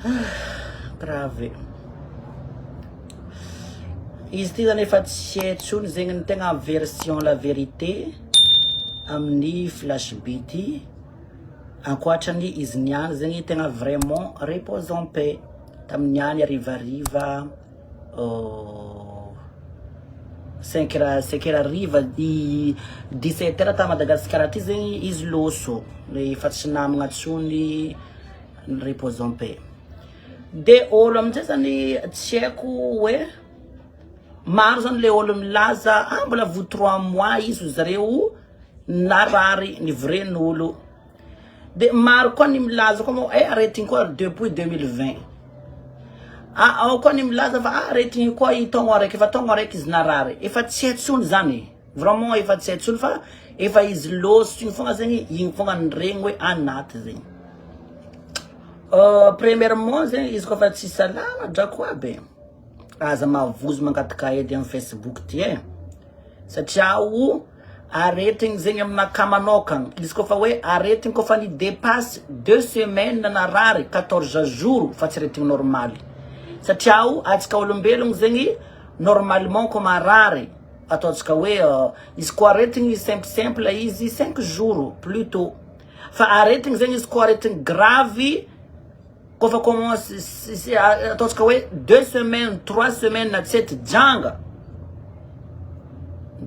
Grave. Izy ty zany efa tsy etsony zegny ny tegna version la vérité amin'ny flashbeat ty. Ankoatrany izy niany zegny tegna vraiment repose en paix. Tamin'ny arivariva 5 heures ariva di 17 heures ta Madagascar ty zegny izy loso le efa tsy namagna tsony repose en paix. De olo amizay zany tsy haiko hoe maro zany le olo milaza mbola vo 3 mois izy zareo narary ny vren'olo. De maro koa ny milaza koa aretigny koa depuis 2020. Ao koa ny milaza fa aretigny koa itaogno araiky fa taogno araiky izy narary. Efa tsy etsony zany. Vraiment efa tsy etsony fa efa izy loso igny fogna zegny igny fogna nregny hoe anaty zegny. Premièrement zegny izy koa fa tsy salama drako aby. Aza mavozo mangataka edy amin'ny Facebook ty satria aretigny zegny aminaka manokagna. Izy koa fa hoe aretigny koa fa ni dépasse 2 semaines narary 14 jours fa tsy aretigny normal. Satria atsika olombelogno zegny normalement ko marary ataotsika hoe izy koa aretigny simple izy 5 jours plutôt. Fa aretigny zegny izy koa aretigny grave ko fa commence ataotsika hoe 2 semaines 3 semaines na 7 janga.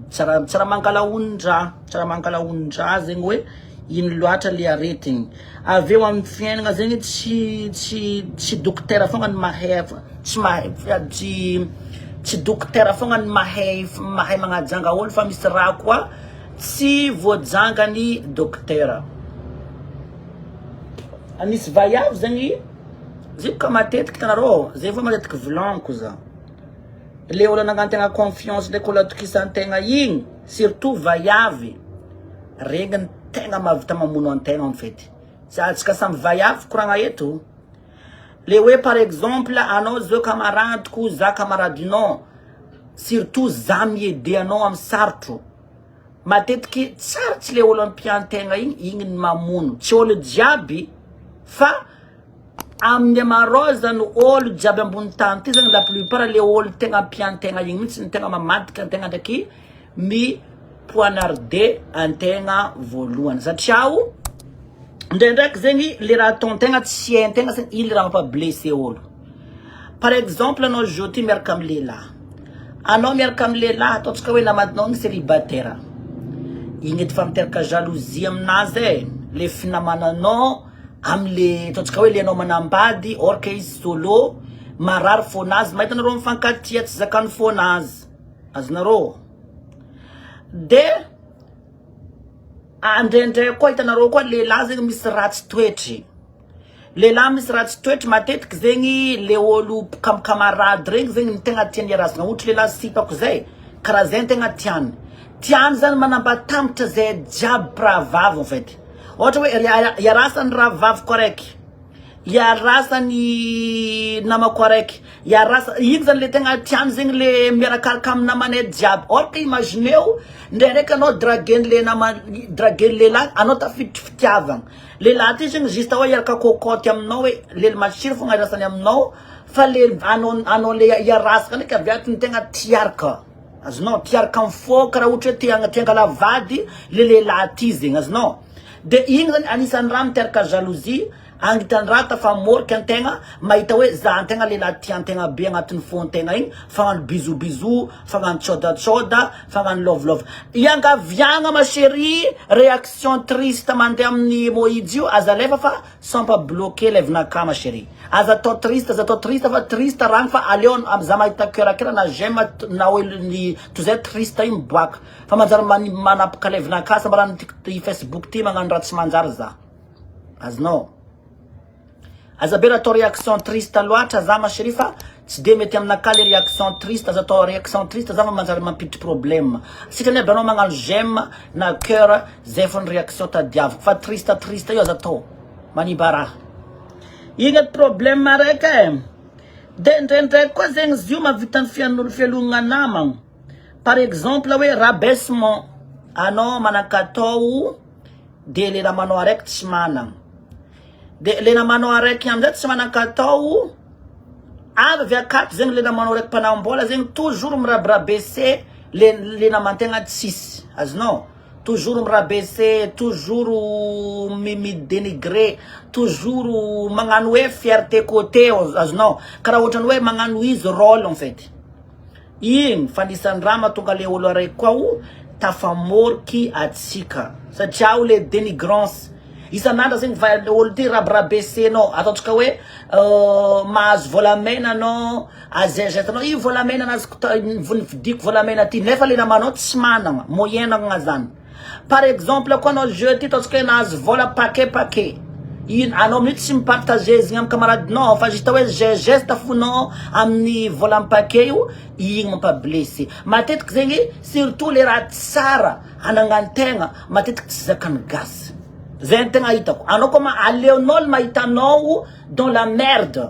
Tsara mangalaondraha zegny hoe ino loatra le aretigny. Aveo amin'ny fiainagna zegny tsy dokotera fogna ny mahay tsy dokotera fogna ny mahay magnajanga olo fa misy raha koa tsy voajangany dokotera. Anisy vaiavy zegny zika matetiky tanarô zay fa matetiky volanko za. Le olo nagnantegna confiance le kola tokisantegna igny surtout vaiavy regny tegna mahavita mamono antegna en fait. Atsika samy vaiavy koragna eto. Le hoe par exemple anao zao camaradeko za camaradinao surtout za miede anao amin'ny sarotro. Matetiky tsara tsy le olo ampiantegna igny ny mamono. Tsy olo jiaby fa amin'ny amarozany olo jiaby ambony tany ty zegny la plupart le olo tegna ampiantegna igny mihitsy ny tegna mamadika antegna ndraiky mi poignarder antegna voalohany. Satria ndraindraiky zegny le raha ataontegna tsy haintegna zegny iny le raha mampablessé olo. Par exemple anao joti miaraka amin'ny lehilahy. Anao miaraka amin'ny lehilahy ataotsika hoe namadinao ny célibataire. Igny edy fa miteraka jalousie aminazy le finamananao amle ataotsika hoe le anao manambady or que izy solo marary fonazy mahita nareo mifankatia tsy zakany fonazy azonareo. De andrendray koa hitanareo koa lehilahy zegny misy ratsy toetry. Lehilahy misy ratsy toetry matetiky zegny le olo kamarady regny zegny ny tegna tiany iarasana. Ohatra lehilahy sipako zay karaha zay ny tegna tiany. Tiany zany manambatambatra zay jiaby pravavy en fait. Ohatra hoe iarasany rahavaviko araiky, iarasany namako araiky, igny zany le tegna tiany zegny le miarakaraka amin'ny namany jiaby. Ohatra imagineo ndraindraiky anao dragueny lehilahy anao tafiditry fitiavagna. Lehilahy ty zegny juste hoe iaraka kokoty aminao hoe lely matsiro fogna iarasany aminao fa le anao le iarasaka ndraiky aviaty ny tegna tiaraka. Azonao tiaraka mifoka raha ohatra hoe tiangala vady le lehilahy ty zegny azonao. De igny zany anisan'ny raha miteraka jalousie, agnitan'ny raha tafamoriky antegna mahita hoe za antegna lehilahy tiantegna be agnatin'ny fontegna igny, fagnano bisou, fagnano tsodatsoda, fagnano love. Iangaviagna ma chérie, réaction triste mandeha amin'ny emoji io aza lefa fa sans pas bloquer levinaka ma chérie. Aza atao triste fa triste ragny fa aleo za mahita cœur na j'aime na hoe ny tozay triste igny miboaka. Fa manjary manapaka levinaka sa mbarany Facebook ty magnano raha tsy manjary za. Azonao. Aza be atao réaction triste loatra za ma chérie fa tsy de mety aminaka le réaction triste. Aza atao réaction triste za fa manjary mampiditry problème. Sika ny abanao magnano j'aime na cœur zay fo ny réaction tadiaviko fa triste io aza atao manibara. Igny problème araiky de ndraindray koa zegny zio mahavita ny fialogna namagna. Par exemple hoe rabaissement anao manakatao de le namanao araiky tsy managna. de le namano araiky amizay tsy manan-katao avy akaty zegny le namanao raiky mpanambola zegny toujours mirabrabese le namantegna tsisy azonao toujours mirabese toujours mi-dénigrer toujours magnano hoe fierté côté azonao karaha ohatrany hoe magnano izy rôle en fait igny fanisan'ny raha mahatonga le olo araiky koa tafamoriky atsika satria le dénigrance isan'andro zegny va olo ty rabrabesenao ataontsika hoe mahazo volamena anao azezetanao io volamena anazoko vidiko volamena ty nefa le namanao tsy managna moyenagna zany par exemple koa anao jeu ty ataontsika hoe nahazo vola paquet ino anao minute tsy mipartage zegny amin'ny camaradinao fa juste hoe geste fonao amin'ny vola amin'ny paquet io igny mampablessé matetiky zegny surtout le raha tsara anagnan-tegna matetiky tsy zakany gasy zay tegna hitako anao koa aleon'olo mahitanao dans la merde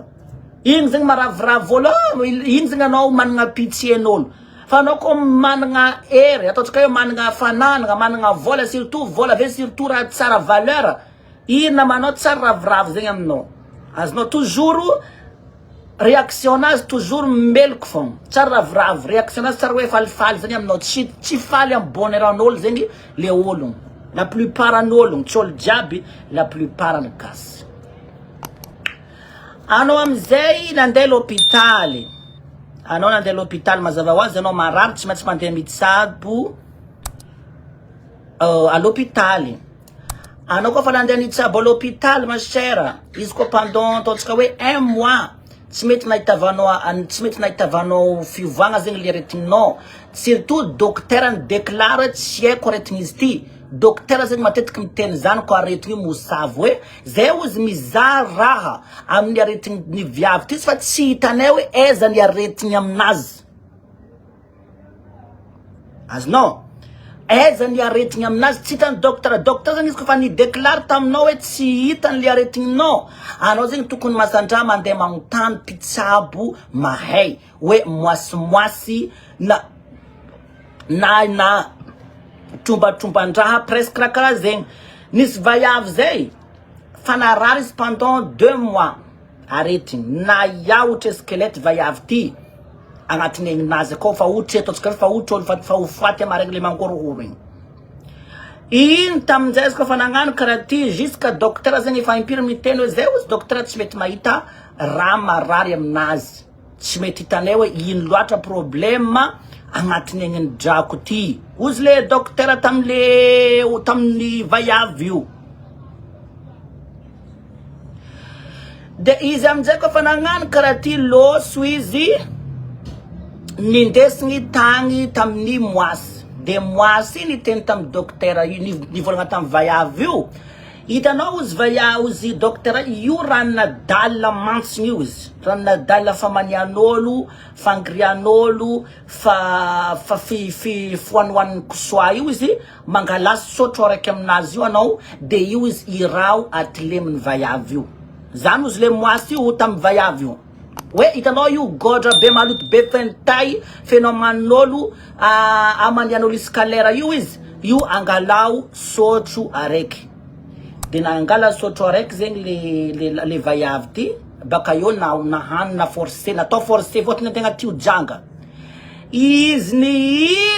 igny zegny maravoravo olo igny zegny anao managna pitien'olo fa anao koa managna hery ataontsika hoe managna fananana managna vola surtout vola ve surtout raha tsara valeur iny namanao tsara ravoravo zegny aminao azonao toujours réaction nazy toujours meloko fogna tsara ravoravo réaction nazy tsara hoe falifaly zegny aminao tsy faly amin'ny bonheuran'olo zegny le ologno la plupart an'ologno tsy olo jiaby la plupart ny gasy anao amizay nandeha l'hôpitaly anao nandeha l'hôpitaly mazava ho azy anao marary tsy maintsy mandeha mitsabo à l'hôpitaly anao koa fa nandeha nitsabo à l'hôpitaly ma chère izy koa pendant ataontsika hoe 1 mois tsy mety nahitavanao fiovoagna zegny le aretigninao surtout docteur ny déclare tsy haiko aretigny izy ty docteur zegny matetiky miteny zany ko aretigny mosavo hoe zay ozy mizaha raha amin'ny aretigny ny viavy ty fa tsy hitanay hoe aiza ny aretigny aminazy azonao aiza ny aretigny aminazy tsy hitany docteur zegny izy kofa ny déclare taminao hoe tsy hitany le aretigninao anao zegny tokony masandra mandeha magnontany mpitsabo mahay hoe moasimoasy na trombatromban-draha presque raha karaha zegny nisy vaiavy zay fanarary izy pendant 2 mois aretigny na yaotra skelety vaiavy ty agnatiny egnazy akao fa otry ataontsika fa otry olo fa hofaty amaregny le mankorohoro igny iny tamin'izay izy koa fa nagnano karaha ty jusqu'à docteur zegny efa impiry miteny hoe zay ozy docteur tsy mety mahita raha marary aminazy tsy mety hitanay hoe ino loatra problème agnatiny egny drako ty ozy le docteur tamin'ny vaiavy io de izy amizay koa fa nagnano karaha ty loso izy nindesigny tagny tamin'ny moasy de moasy ny teny tamin'ny docteur nivolagna tamin'ny vaiavy io hitanao ozy docteur io ranonadalina mantsiny io izy ranonadalina famanian'olo fangirian'olo foanoan'ny kosoa io izy mangalasy sotro araiky aminazy io anao de io izy irao atilemin'ny vaiavy io zany ozy le moasy io tamin'ny vaiavy io hoe hitanao io godra be maloto be fentay fenoman'olo amanian'olo iscalaire io izy io angalao sotro araiky de nangala sotro araiky zegny le vaiavy ty baka io na forcé natao forcé fôtony tegna tio janga izy ny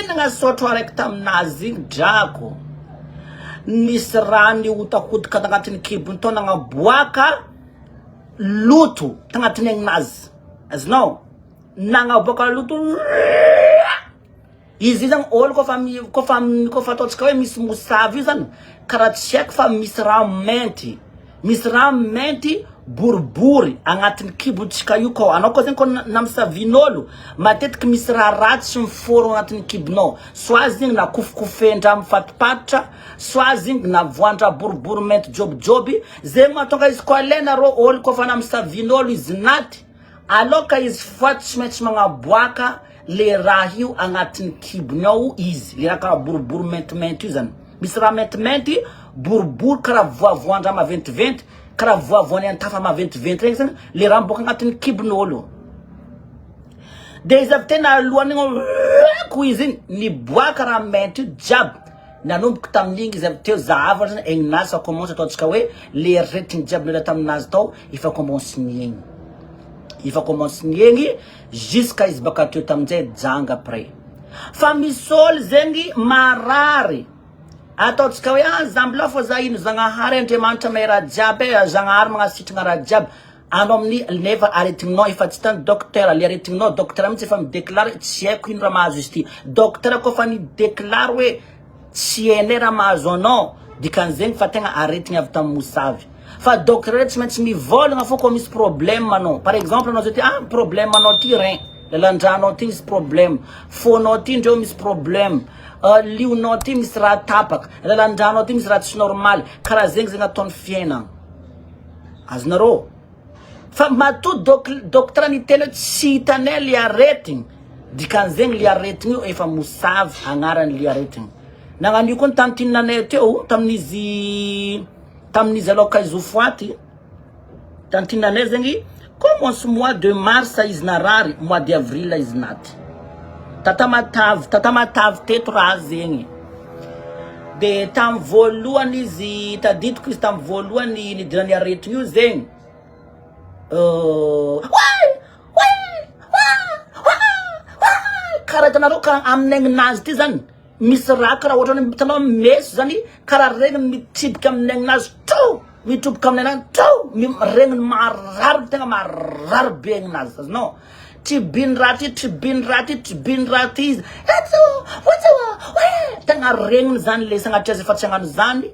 inagna sotro araiky taminazy igny drako nisy raha niotakodika tagnatin'ny kibony tao nagnaboaka loto tagnatiny egnazy azonao nagnaboaka loto izy zany olo kofa ataontsika hoe misy mosavy io zany karaha tsy haiko fa misy raha mainty boribory agnatiny kibontsika io koa anao koa zegny koa namisavin'olo matetiky misy raha ratsy miforo agnatiny kibonao soit zegny na kofokofendra mifatopatotra soit zegny na voandra boribory mainty jobijoby zegny mahatonga izy koa lena ro olo koa fa namisavin'olo izy naty aloka izy fa tsy maintsy magnaboaka le raha io agnatiny kibony ao izy le raha karaha boribory maintimainty io zany misy raha maintimainty boribory karaha voavoandra maventiventy karaha voavoany antafa maventiventy regny zany le raha miboaka agnatiny kibon'olo de izy avy tena alohany ko izy igny niboaka raha mainty io jiaby nanomboka tamin'igny izy avy teo zavatra egnazy fa commence ataontsika hoe le retigny jiaby nila taminazy tao efa commence niegny efa commence niegny jusqu'à izy baka teo tamin'izay janga après fa misy ôlo zegny marary ataontsika hoe zambla fo za ino zagnahary Andriamanitra may raha jiaby zagnahary magnasitrana raha jiaby ano amin'ny nefa aretigninao efa tsy tany docteur le aretigninao docteur mitsy efa midéclare tsy haiko ino raha mahazo izy ty docteur koa fa ni déclare hoe tsy hainay raha mahazo anao dikan'izegny fa tegna aretigny avy tamin'ny mosavy fa docteur tsy maintsy mivolagna fô koa misy problème anao par exemple anao zao ty problème anao ty rein lalandranao ty misy problème fonao ty ndreo misy problème lionao ty misy raha tapaka lalandranao ty misy raha tsy normal karaha zegny zegny ataon'ny fiainana azonareo fa mato docteur ni telo tsy hitanay le aretigny dikan'izegny le aretigny io efa mosavy agnarany le aretigny nagnan'io koa ny tantininanay teo tamin'izy aloka izy ho foaty tantininanay zegny commence mois de mars izy narary mois de avril izy naty tatamatavy teto raha zegny de tam voalohany izy tadidiko izy tam voalohany nidirany aretigny io zegny karaha tanareo karaha amin'aignazy ty zany misy raha karaha ohatra hoe tanao meso zany karaha regny mitribika amin'aignazy to mitrobika amin'aignazy to regny marary tegna marary be aignazy azonao tribiny raha ty izy tegna regniny zany le sagnatria azy efa tsy hagnano zany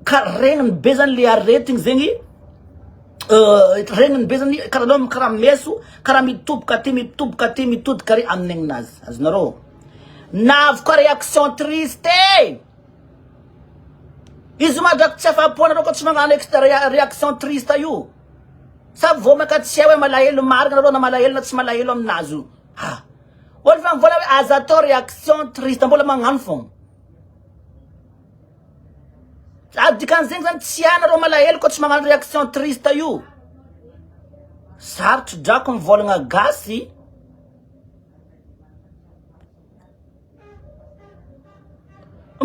ka regniny be zany le aretigny zegny regniny be zany karaha meso karaha mitoboka ty mitodika ary amin'ny aignazy azonareo navoka réaction triste izy madraky tsy afaponareo koa tsy magnano réaction triste io sa vomaka tsy hoe malahelo marigna nareo na malahelo na tsy malahelo aminazy io olo fa mivola hoe aza atao réaction triste mbola magnano fogna dikan'izegny zany tsy anareo malahelo koa tsy magnano réaction triste io sarotry drako mivolagna gasy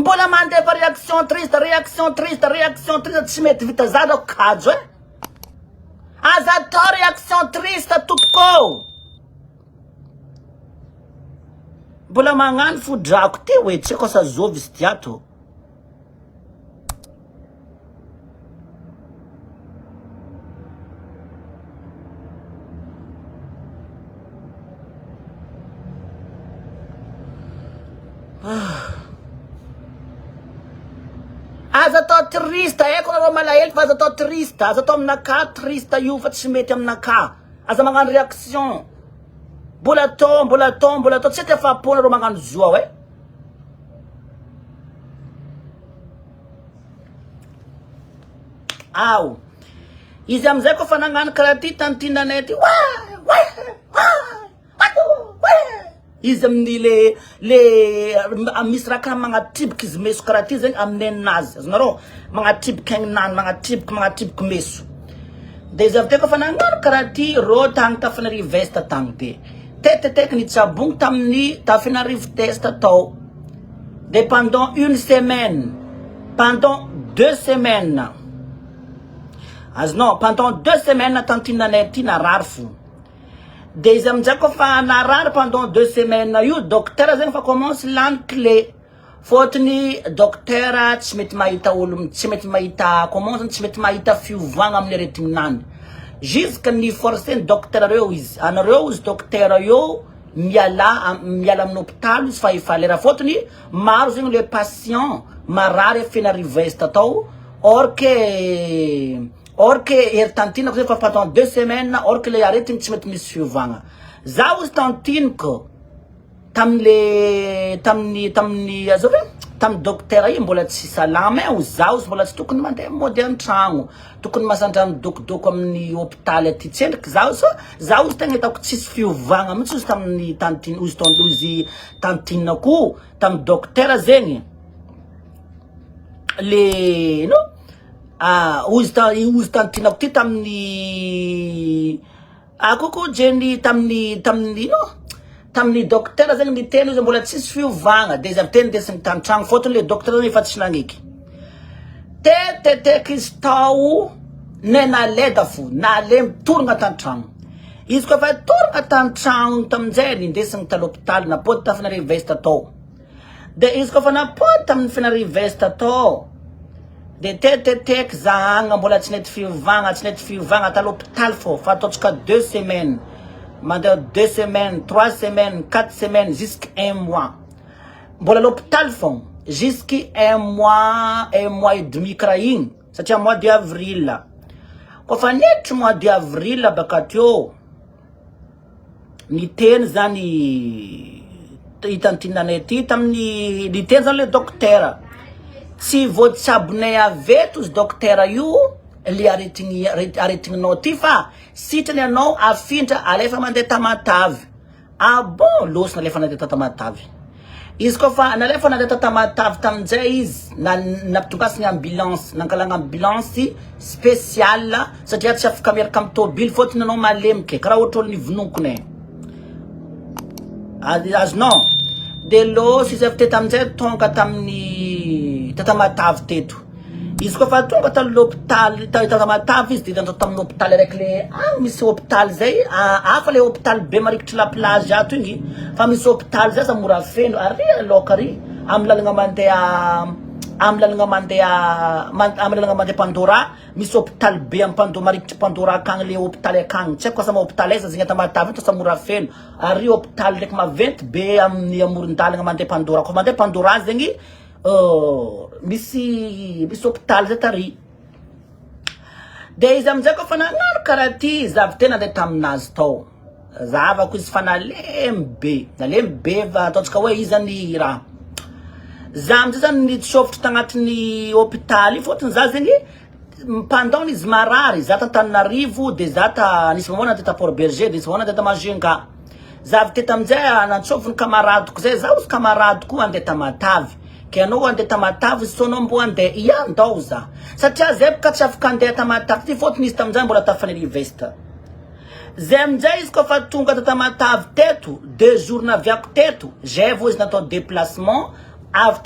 mbola mandefa réaction triste tsy mety vita zany kajo aza atao réaction triste tompoko mbola magnano fo drako ty hoe tsy haiko asa zovy izy ty ato aza atao triste haiko nareo malahelo fa aza atao triste aza atao aminaka triste io fa tsy mety aminaka aza magnano réaction mbola atao tsy afa-po nareo magnano zoa hoe ao izy amizay koa fa nagnano karaha ty tantinanay ty izy amin'ny le misy raha karaha magnatribiky izy meso karaha ty zegny amin'ny ainazy azonareo magnatribiky aignanany magnatribiky meso de izy avy teo koa fa nagnano karaha ty ro tagny tafinarivo veste tagny be teteteky nitsabogny tamin'ny tafinarivo test tao de pendant 2 semaines azonao pendant 2 semaines tantinanay ty narary fo de izy amizay koa fa narary pendant 2 semaines io docteur zegny fa commence lany clé fôtony docteur tsy mety mahita olo tsy mety mahita commence tsy mety mahita fiovagna amin'ny aretigninany jusque ny forcé ny docteur reo izy anareo izy docteur io miala amin'ny hôpital izy fa efa lera fôtony maro zegny le patient marary afenarivo est tao or que ery tantinako zegny fa pendant 2 semaines or que le aretigny tsy mety misy fiovagna zaho izy tantiniko tamin'ny azo hoe tamin'ny docteur io mbola tsy salama zaho izy mbola tsy tokony mandeha mody an-tragno tokony masandrano dokidoko amin'ny hôpital aty tsendriky zaho izy tegna hitako tsisy fiovagna mihitsy izy tamin'ny izy tantinako tamin'ny docteur zegny le no uzy tantinako ty tamin'ny akoko jeny tamin'ny no tamin'ny docteur zegny niteny izy mbola tsisy fiovagna de izy avy teny ndesigny tantragno fôtony le docteur zany efa tsy nagniky teteteky izy tao ne naleda fo nale mitorogna tantragno izy koa fa torogna tantragno tamin'izay nindesigny ta l'hôpital napody ta finarivesta tao de izy koa fa napody tamin'ny finarivesta tao de teteteky zahagna mbola tsy nety fiovagna ta l'hôpital fô fa ataotsika 2 semaines mandeha 2 semaines 3 semaines 4 semaines jusqu'à 1 mois mbola l'hôpital fô jusqu'à 1 mois et demi karaha igny satria mois d'avril koa fa netry mois d'avril baka teo niteny zany hitantinanay ty tamin'ny niteny zany le docteur tsy voatsabonay aveto izy docteur io le aretigninao ty fa sitrany anao afindra alefa mandeha tamatavy bon losina alefa nandeha tamatavy izy koa fa nalefa nandeha tamatavy tamin'izay izy napitongasiny ambulance nankalagna ambulance spéciale satria tsy afaka miaraka amin'ny tôbily fôtony anao malemike karaha ohatra olo nivonokony azonao de losy izy avy tety amin'izay tonga tamin'ny tatamatavy teto izy koa fa tonga ta l'hôpital tatamatavy izy de tamin'ny hôpital araiky le misy hôpital zay hafa le hôpital be marikitry la plage ato igny fa misy hôpital zay sa mora feno ary aloka ary amin'ny lalagna mandeha Pandora misy hôpital be amin'ny marikitry Pandora akagny le hôpital akagny tsy haiko sa hôpital aiza zegny tamatavy to sa mora feno ary hôpital ndraiky maventy be amin'ny amoron-dalagna mandeha Pandora koa mandeha Pandora zegny misy hôpital zay tary de izy amizay koa fa nagnano karaha ty zavy tena andeha taminazy tao zavako izy fa nalemy be va ataotsika hoe izy zany raha za amizay zany nitsofotry tagnatin'ny hôpital io fôtony za zegny pendant izy marary za Tananarivo de za nisy mamoana teta Port Berger de nisy mamoana teta Majunga zavy teta amizay nantsofony kamaradiko zay za ozy kamaradiko andeha tamatavy ke anao andeha tamatavy izy sonao mbo andeha iandao za satria zay boka tsy afaka andeha tamatavy ty fôtony izy tamizay mbola tafanirivesta zay amizay izy koa fa tonga tamatavy teto 2 jours naviako teto zay vo izy natao déplacement avy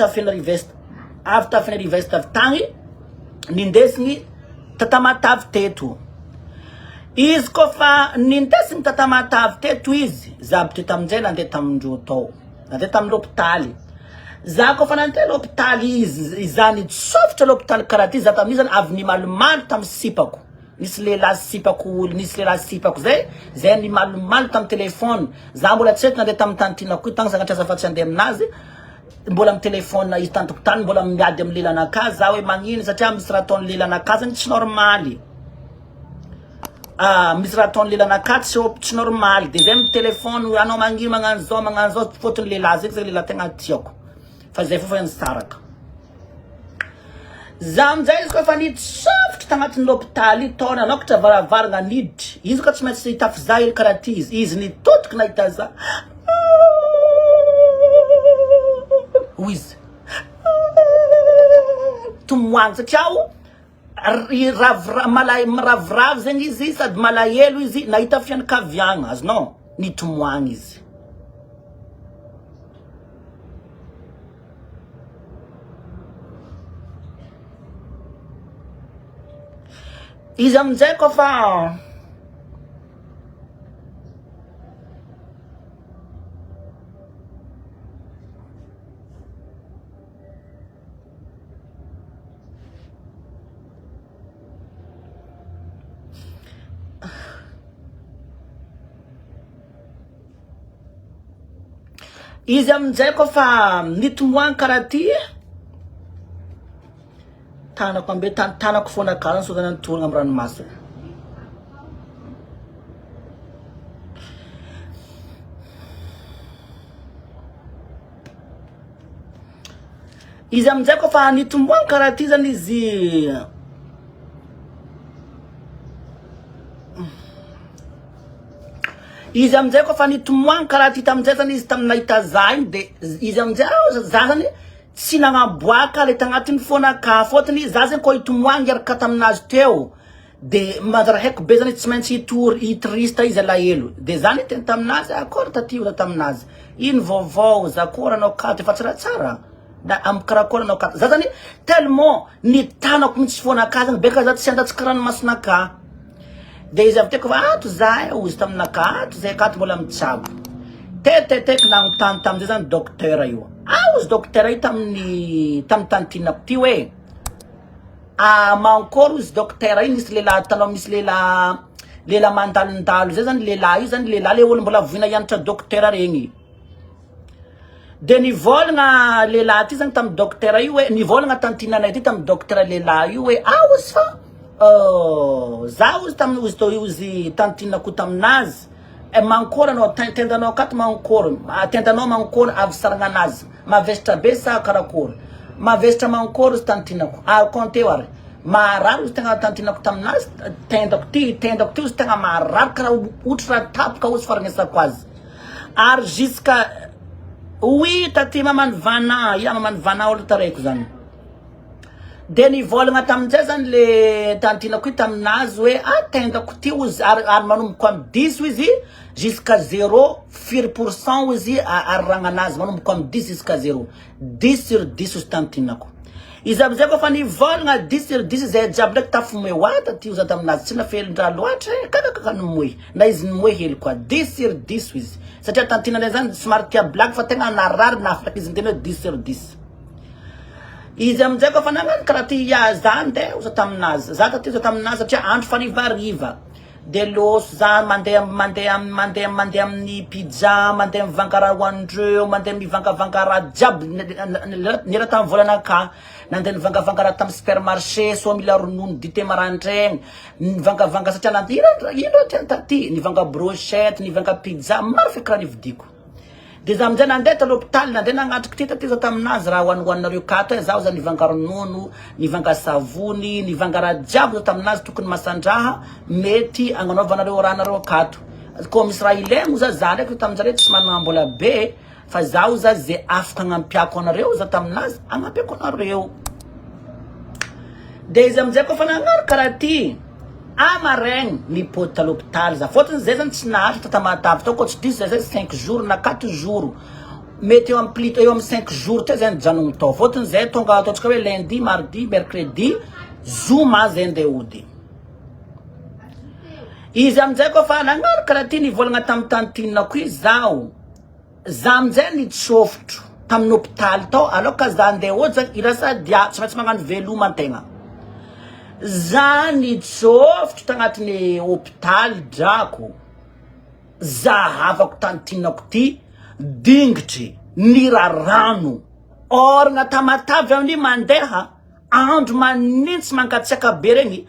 tafinarivesta avy tagny nindesigny tatamatavy teto izy koa fa nindesigny tatamatavy teto izy za by teto amizay nandeha tamindreo tao nandeha tamin'ny l'hôpitaly za koa fa nandeha l'hôpitaly izy zany tsofitra l'hôpitaly karaha ty za tamin'izy zany avy nimalomalo tamin'ny sipako nisy lehilahy sipako zay nimalomalo tamin'ny telefôny za mbola tsy eto nandeha tamin'ny tantinako io tagny zagnatraza fa tsy andeha aminazy mbola amin'ny telefôny izy tantoko tany mbola miady amin'ny lelanakazy za hoe magnino satria misy raha ataon'ny lelanakazy tsy normaly misy raha ataon'ny lelanakazy tsy normaly de zay amin'ny telefôny anao magnino magnano zao fôtony lehilahy zegny zay lehilahy tegna tiako fa zay fofa nisaraka za amizay izy koa fa nitsofotry tagnatin'ny l'hôpitaly taona anokatra varavarana niditry izy koa tsy maintsy hitafy za hely karaha ty izy nitotoky nahita za izy tomoagny satria miraviravy zegny izy sady malahelo izy nahita fianakaviagna azonao nitomoagny izy amizay koa fa izy amizay koa fa nitomoagny karaha ty tanako ambe tanako fona kala so zany nitorogna amin'ny ranomasina izy amizay koa fa nitomoagny karaha ty zany izy amizay koa fa nitomoagny karaha ty tamizay zany izy tamin'ny nahita za igny de izy amizay za zany tsy nagnaboaka le tagnatin'ny fônaka fôtony za zegny koa hitomoagny iaraka taminazy teo de madraheko be zany tsy maintsy itrista izy alahelo de zany teny taminazy akory tatio taminazy ino vaovao zakora anao kato efa tsaratsara da amkarakora anao kato za zany tellement ny tanako mitsy foanaka zany beka za tsy andatsika ranomasonaka de izy avy teko fa ato za ozy taminaka ato zay kato mbola mitsabo teteteky nagnontany tamizay zany docteur io ozy docteur io taminy tantinako ty hoe mankôry ozy docteur io misy lela tanao misy lela mandalondalo zay zany lela io zany lela le olo mbola voina hianatra docteur regny de nivolagna lela ty zany tamy docteur io hoe nivolagna tantinanay ty tamy docteur lela io hoe ozy fa za ozy tamy ozy tantinako taminazy mankôry anao tendanao akato mankôry tendanao mankôry avy saragnanazy mavesitra be sa karakory mavesitra mankôry ozy tantinako compté ary marary ozy tegna tantinako taminazy tendako ty ozy tegna marary karaha otra tapaka ozy faragnesako azy ary jusqu'à oui taty mamany vana mamany vana olo tareko zany de nivolagna tamin'izay zany le tantinako io taminazy hoe tendako ty ozy ary manomboko amy 10 izy jusqu'à 0,% izy ary ragnanazy manomboko amy 10 jusqu'à 0 10 sur 10 ozy tantinako izy amizay koa fa nivolagna 10 sur 10 zay jiaby ndraiky tafomoe oata ty ozy taminazy tsy nafelindra loatra kakakaka nomoe na izy nomoe hely koa 10 sur 10 izy satria tantinanay zany somary tia blague fa tegna narary naflaky izy tena 10 sur 10 izy amizay koa fa nagnano karaha ty zany de ozy taminazy za taty ozy taminazy satria andro farivariva de loso zany mandeha amin'ny pizza mandeha mivangara hoandreo mandeha mivangavangara jiaby nera tamy volanaka nandeha nivangavangara tamy supermarché so mila ronono dité marandregny nivangavanga satria ino tiany taty nivanga brochette nivanga pizza maro fekaraha nividiko de za amizay nandeha ta l'hôpital nandeha nagnatriky ty taty za taminazy raha hoaninareo kato zaho za nivanga ronono nivanga savony nivanga raha jiaby za taminazy tokony masandraha mety agnanaovanareo rahanareo kato ko misy raha ilemo za ndraiky taminjareo tsy manambola be fa zaho za zay afaka agnampiako anareo za taminazy agnampiako anareo de izy amizay koa fa nagnano karaha ty maraigny nipody ta l'hôpital za fôtony zay zany tsy nahazo tamatavy tao koa tsy diso zay 5 jours na 4 jours mety eo amy 5 jours teo zany janogno tao fôtony zay tonga ataontsika hoe lundi mardi mercredi zoma zay ndeha ody izy amizay koa fa nagnano karaha ty nivolagna tamy tantinako io za amizay nitsofotro tamy hôpital tao alors ka za ndeha ody zany irasa dia tsy maintsy magnano veloma antegna za nitsofotro tagnatiny hôpital drako za havako tantinako ty dingitry nirarano oragna tamatavy amin'ny mandeha andro manintsy mangatsiaka be regny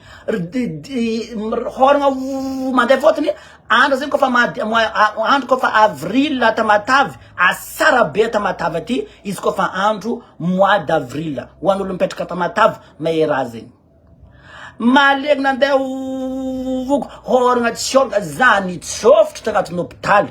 horagna mandeha fôtony andro zegny kofa andro kofa avril tamatavy asara be tamatavy aty izy kofa andro mois d'avril ho an'olo mipetraka tamatavy mahera zegny malegny nandeha horagna tsy oragna za nitsofotro tagnatiny hôpitaly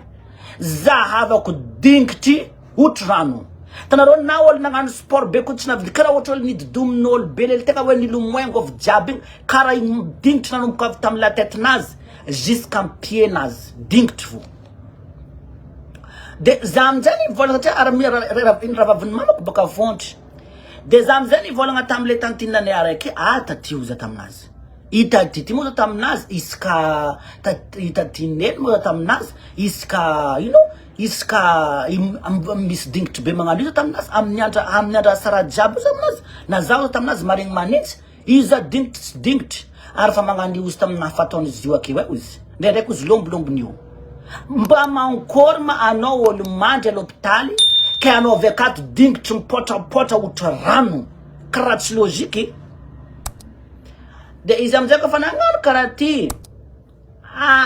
za havako dingitry otrano tanareo na olo nagnano sport be ko tsy navidy karaha ohatra olo nidodomin'olo be lely tegna hoe nilomoengo avy jiaby igny karaha dingitry nanomboka avy tamy la tetinazy jusqu'à piednazy dingitry vo de za amizay nivolagna satria ravaviny mamako baka vontry de za amizay nivolagna tamile tantinanay araiky taty oza taminazy itadity moa za taminazy iska itadineny moa za taminazy iska iska misy dingitry be magnano io za taminazy amin'ny andra sara jiaby za taminazy na zaho za taminazy maregny manitsy izy za dingitry tsy dingitry ary fa magnano io ozy tamina fataon'izy io akeo ozy ndraiky ozy lombolombon'io mba mankorma anao olo mandry à l'hôpitaly ke anao avy akato dingitry mipotrapotra otra rano karaha tsy logique de izy amizay koa fa nagnano karaha ty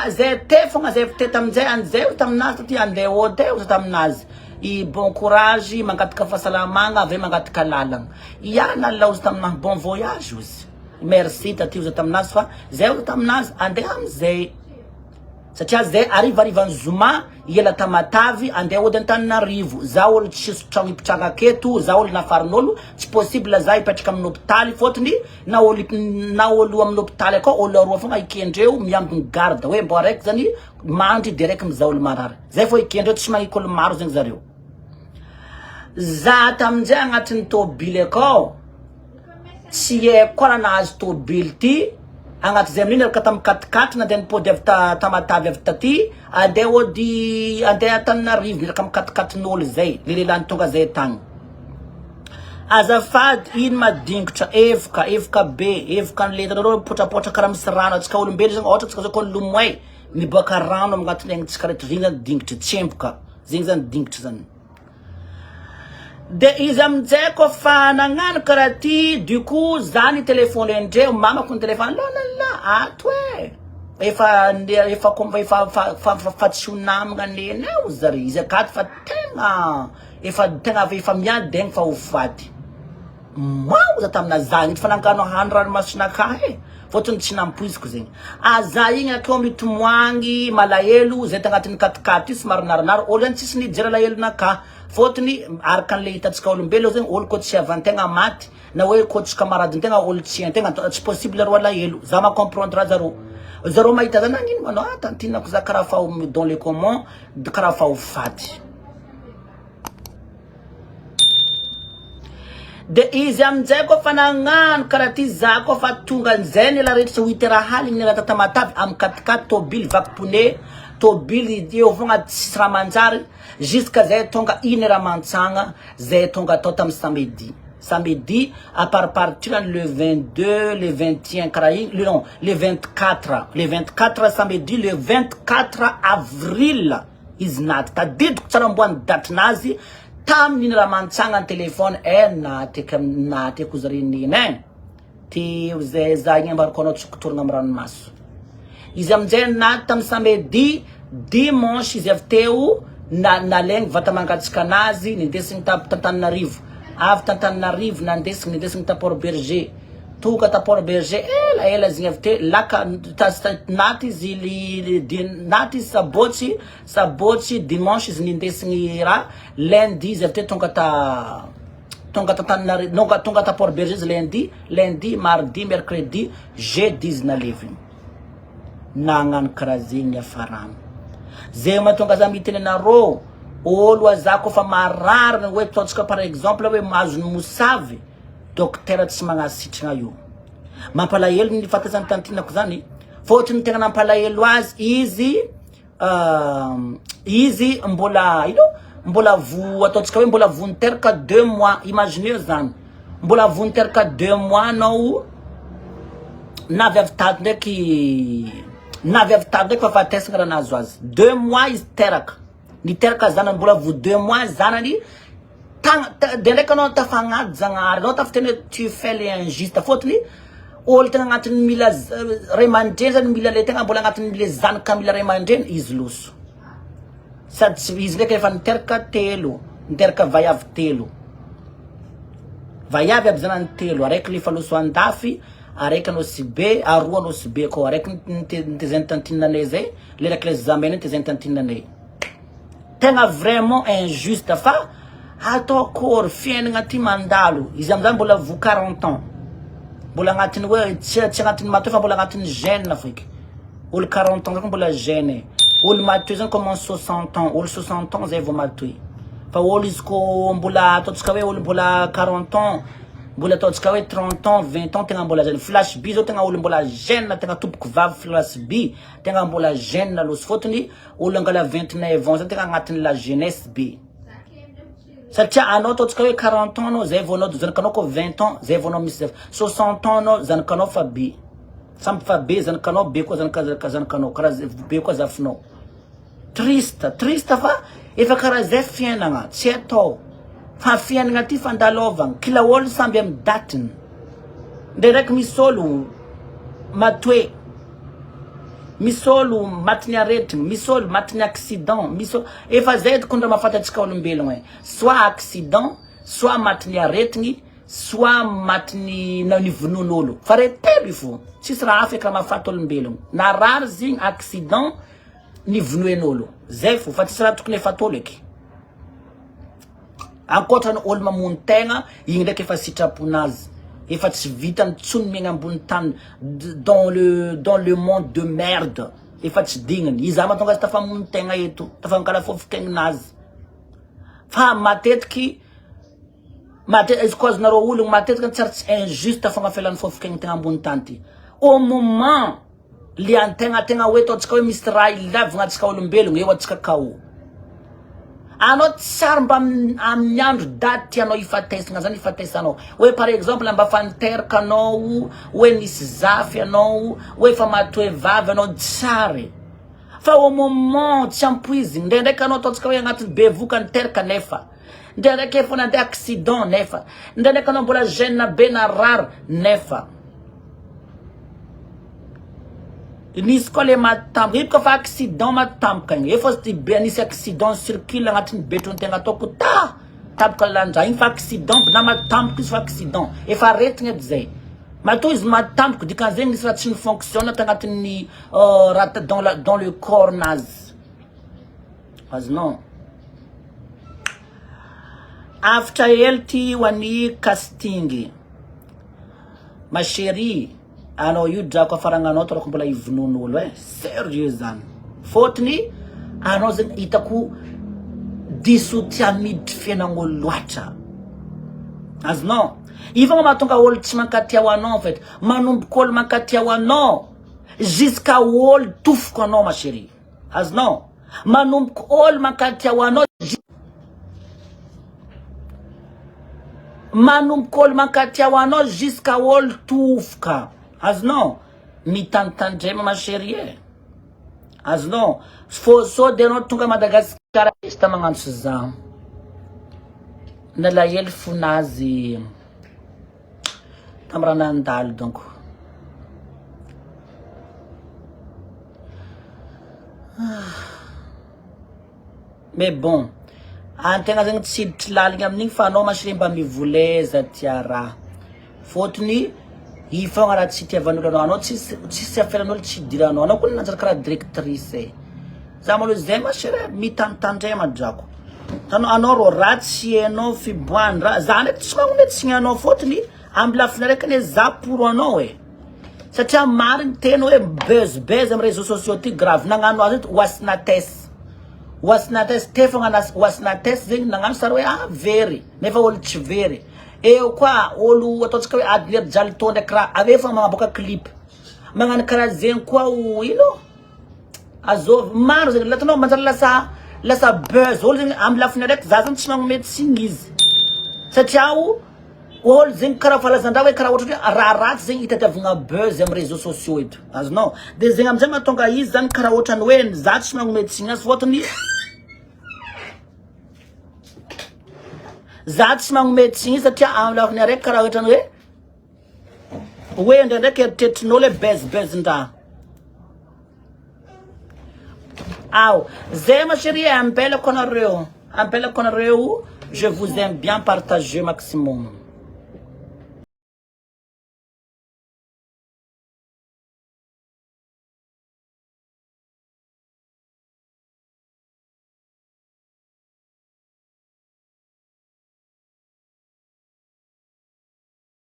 zay te fogna zay te tamizay anizay ozy taminazy taty andeha ôdy ozy taminazy i bon courage mangataka fahasalamagna avy mangataka lalagna nalla ozy taminazy bon voyage ozy merci taty ozy taminazy fa zay ozy taminazy andeha amizay satria zay arivarivany zoma ela tamatavy andeha ody Antananarivo za olo tsisy tragno ipitranga aketo za olo nafarin'olo tsy possible za ipetraka amin'ny hôpitaly fotony na olo amin'ny hôpitaly akao olo aroa fogna ikendreo miambiny garde hoe mbo araiky zany mandry direct miza olo marary zay fo ikendreo tsy magniko olo maro zegny zareo za tamin'izay agnatin'ny tôbily akao tsy haiko koa raha nahazo tôbily ty agnaty zay amin'iny araka tamin'ny 4x4 na andeha nipody avy tamatavy avy taty andeha ody andeha Antananarivo niraka amin'ny 4x4n'olo zay le lelany tonga zay tagny azafady ino madingitra evoka be evoka an'letanareo potrapotra karaha misy rano atsika olombelo zegny ohatra atsika zao koa lomoay miboaka rano amin'ny agnatin'ny aignitsika rehetra regny zany dingitra tsempoka zegny zany dingitra zany de izy amizay ko fa nagnano karaha ty du coup zany telefone ndreo mamako ny telefone la ato efa tsunamigna nenao zary izy akaty fa tegna miadegny fa ho faty mauza tamina zany fa nangano hany ranomasinaka fotony tsy nampoiziko zegny aza igny akeo mitomoagny malahelo zay tagnatin'ny 4x4 sy marinarinary olo zany tsisy nijery lahelonaka fotony araka an'le hitantsika olombelo zegny olo ko tsy avantegna maty na hoe ko tsy kamaradintegna olo tsy antegna tsy possible roa lahelo za macomprendre zareo mahita zany nagnino manao tantinako za karaha fa dans le comment karaha fa ho faty de izy amizay ko fa nagnano karaha ty za ko fa tonga an'izay nela rehetra 8 heures haligny nela tamatavy amin'ny 4x4 tôbily vaky pone tôbily eo fogna tsisy raha manjary jusqu'à zay tonga 1 heure mantsagna zay tonga atao tamin'ny samedi à partir le 22 le 21 karaha igny non le 24 samedi le 24 avril izy naty tadidiko tsara mboany datinazy tamin'iny raha mantsagna ny telefone naty ko zare nina ty zay za igny ambarako anao tsokotorina amin'ny ranomaso izy amizay naty tamin'ny samedi dimanche izy avy teo nalegny vata mangatsika anazy nindesigny Antananarivo avy Antananarivo nindesigny ta Port Berger toka ta Port Berger ela zigny avy teo laka naty izy naty sabotsy dimanche izy nindesigny raha lundi izy avy teo tonga ta Port Berger izy lundi mardi mercredi jeudi izy naleviny nagnano karaha zegny afarany zay mahatonga za miteny anareo olo aza ko fa marary hoe ataontsika par exemple hoe mahazony mosavy docteur tsy magnasitrana io mampalahelo ny fatazany tantinako zany fotony tegna nampalahelo azy izy mbola ataontsika hoe mbola voniteraka 2 mois imaginez zany mbola voniteraka 2 mois anao navy avy tady ndraiky fa fatesagna raha nazo azy 2 mois izy niteraka zanany mbola vo 2 mois zanany de ndraiky anao tafagnady zagnahary anao tafiteny tu fais le injuste fotony olo tegna agnatin'ny mila ray aman-dreny zany mila le tegna mbola agnatin'ny le zanaka mila ray aman-dreny izy loso sady izy ndraiky efa niteraka vaiavy telo vaiavy aby zanany telo araiky lefa loso andafy araiky anao sy be aroa anao sy be ko araiky nitezeny tantinanay zay le raiky le zamena nitezeny tantinanay tegna vraiment injuste fa atao kory fiainagna ty mandalo izy amizany mbola vo 40 ans mbola agnatin'ny hoe tsy agnatin'ny matoe fa mbola agnatin'ny gène feky olo 40 ans zany mbola gène olo matoe zany commence 60 ans olo 60 ans zay vao matoe fa olo izy ko mbola ataontsika hoe olo mbola 40 ans mbola ataontsika hoe 30 ans 20 ans tegna mbola gène flash b zao tegna olo mbola gène tegna tompoko vavy flash b tegna mbola gène loso fotony olo angala 29 ans zany tegna agnatin'ny la jeunesse be satria anao ataontsika hoe 40 ans anao zay vao anao zanakanao ko 20 ans zay vao anao misy 60 ans anao zanakanao fa be sampy fa be zanakanao be koa zanakanao karaha be koa zafinao triste fa efa karaha zay fiainagna tsy atao fa fiainagna ty fandalovagna kila olo samby amin'ny datiny ndraiky misy olo matoe misy olo matiny aretigny misy olo matiny accident misy efa zay kondra mahafantatsika olombelogna soit accident soit matiny aretigny soit matiny nivonon'olo fa retelo ifo tsisy raha hafa eky raha mahafanta olombelogna na rary zigny accident ny vonoen'olo zay fo fa tsy raha tokony efa atao eky ankoatra ny olo mamono tegna igny ndraiky efa sitraponazy efa tsy vitany tsony miaigna ambony tany dans le monde de merde efa tsy dignany iza mahatonga azy tafamono tegna eto tafankala fofotegninazy fa matetiky izy koa azonareo ologno matetiky tsy injuste fagnafelan'ny fofotegna tegna ambony tany ty au moment le antegna hoe ataontsika hoe misy raha ilavagna antsika olombelogno eo antsika kao anao tsara mba amin'ny andro daty anao ifatesagna zany ifatesanao hoe par exemple mba fanteraka anao hoe nisy zafy anao hoe fa matoe vavy anao tsara fa au moment tsy ampoizigny ndraindraiky anao ataontsika hoe agnatin'ny bevoka niteraka nefa ndraindraiky efa nandeha accident nefa ndraindraiky anao mbola gêne be na rary nefa nisy koa le matampoka io fa accident matampoka igny efa tsy be nisy accident circule agnatin'ny betrontegna ataoko tapoka landra igny fa accident na matampoka izy fa accident efa retigny edy zay matoa izy matampoka dikan'zegny nisy raha tsy nifonctionne ata agnatin'ny raha dans le corps nazy azonao after healthy wani casting ma chérie anao io drako afaranganao torako mbola ivonon'olo sérieux zany fotony anao zegny hitako disotia miditry fiainagn'olo loatra azonao ifagna mahatonga olo tsy mankatiao anao en fait manomboka olo mankatiao anao jusqu'à olo tofoko anao ma chérie azonao manomboka olo mankatiao anao manomboka olo mankatiao anao jusqu'à olo tofoka azonao mitantandrema ma chérie azonao fo so de anao tonga Madagascar izy ta magnantso za nalahelo fonazy tamraha nandalo donc mais bon antegna zegny tsy hiditry laligny amin'igny fa anao ma chérie mba mivoleza tia raha fotony ifogna raha tsy tiavan'olo anao tsisy afiran'olo tsy diranao anao koa nanjara karaha directrice za malo zay ma chérie mitantandrema drako anao ro raha tsy hainao fiboahany raha za ndraiky tsy magnome tsigny anao fotony amy lafiny araiky ane za pour anao satria marigny tena hoe buzz amy réseaux sociaux ty grave nagnano azy wasinates tefogna wasinates zegny nagnano sary hoe very nefa olo tsy very eo koa olo ataontsika hoe adler jalto ndraiky raha ave fa magnaboaka clip magnano karaha zegny koa ino azov maro zegny latanao manjary lasa buzz olo zegny amy lafiny araiky za zany tsy magnome tsigny izy satria olo zegny karaha falazandraha hoe karaha ohatra hoe raha ratsy zegny hitadiavagna buzz amy réseaux sociaux eto azonao de zegny amizay mahatonga izy zany karaha ohatrany hoe za tsy magnome tsigny azy fotony za tsy magnome tsigny satria amy lafiny araiky karaha ohatrany hoe ndraindraiky eritreritrin'olo hoe buzz-ndraha aw zay ma chérie ampelako anareo je vous aime bien partager maximum